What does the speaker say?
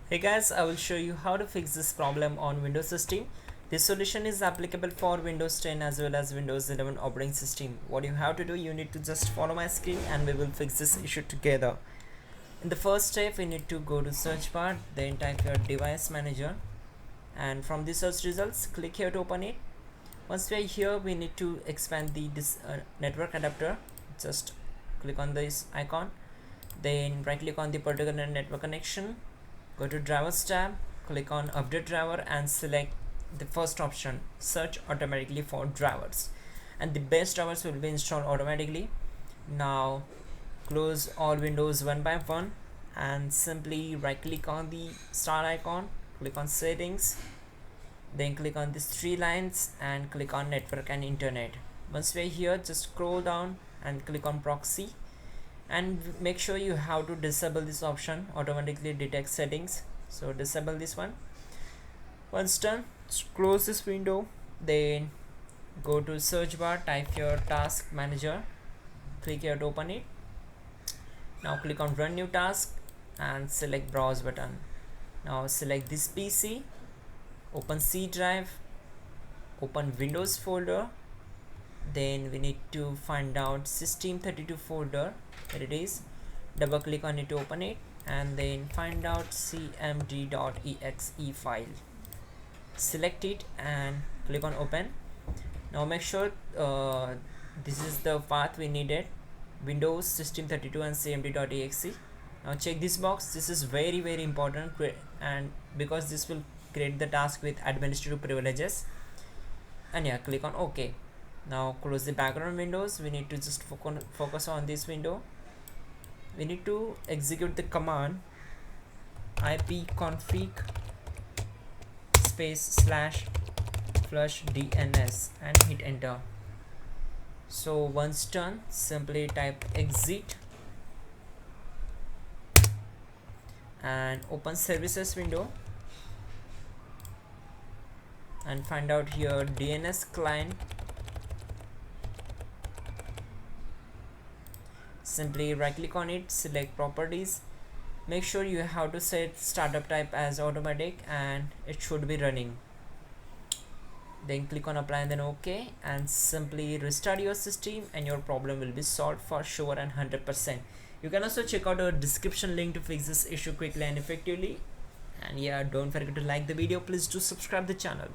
Hey guys, I will show you how to fix this problem on Windows system. This solution is applicable for Windows 10 as well as Windows 11 operating system. What you have to do, you need to just follow my screen and we will fix this issue together. In the first step, we need to go to search bar, then type your device manager, and from the search results, click here to open it. Once we are here, we need to expand the network adapter. Just click on this icon, then right click on the particular network connection. Go to drivers tab, click on update driver and select the first option, search automatically for drivers, and the best drivers will be installed automatically. Now close all windows one by one and simply right click on the star icon, click on settings, then click on these three lines and click on network and internet. Once we're here, just scroll down and click on proxy and make sure you have to disable this option, automatically detect settings. So disable this one. Once done, close this window, then go to search bar, type your task manager, click here to open it. Now click on run new task and select browse button. Now select this PC, open C drive, open Windows folder, then we need to find out system32 folder. Here it is. Double click on it to open it and then find out cmd.exe file. Select it and click on open. Now make sure this is the path we needed, Windows system32 and cmd.exe. Now check this box. This is very important, and because this will create the task with administrative privileges. And yeah, click on OK. Now close the background windows. We need to just focus on this window. We need to execute the command ipconfig space / flush DNS and hit enter. So once done, simply type exit and open services window and find out here DNS client. Simply right click on it, select properties, make sure you have to set startup type as automatic and it should be running. Then click on apply and then OK, and simply restart your system and your problem will be solved for sure and 100%. You can also check out our description link to fix this issue quickly and effectively. And yeah, don't forget to like the video. Please do subscribe the channel.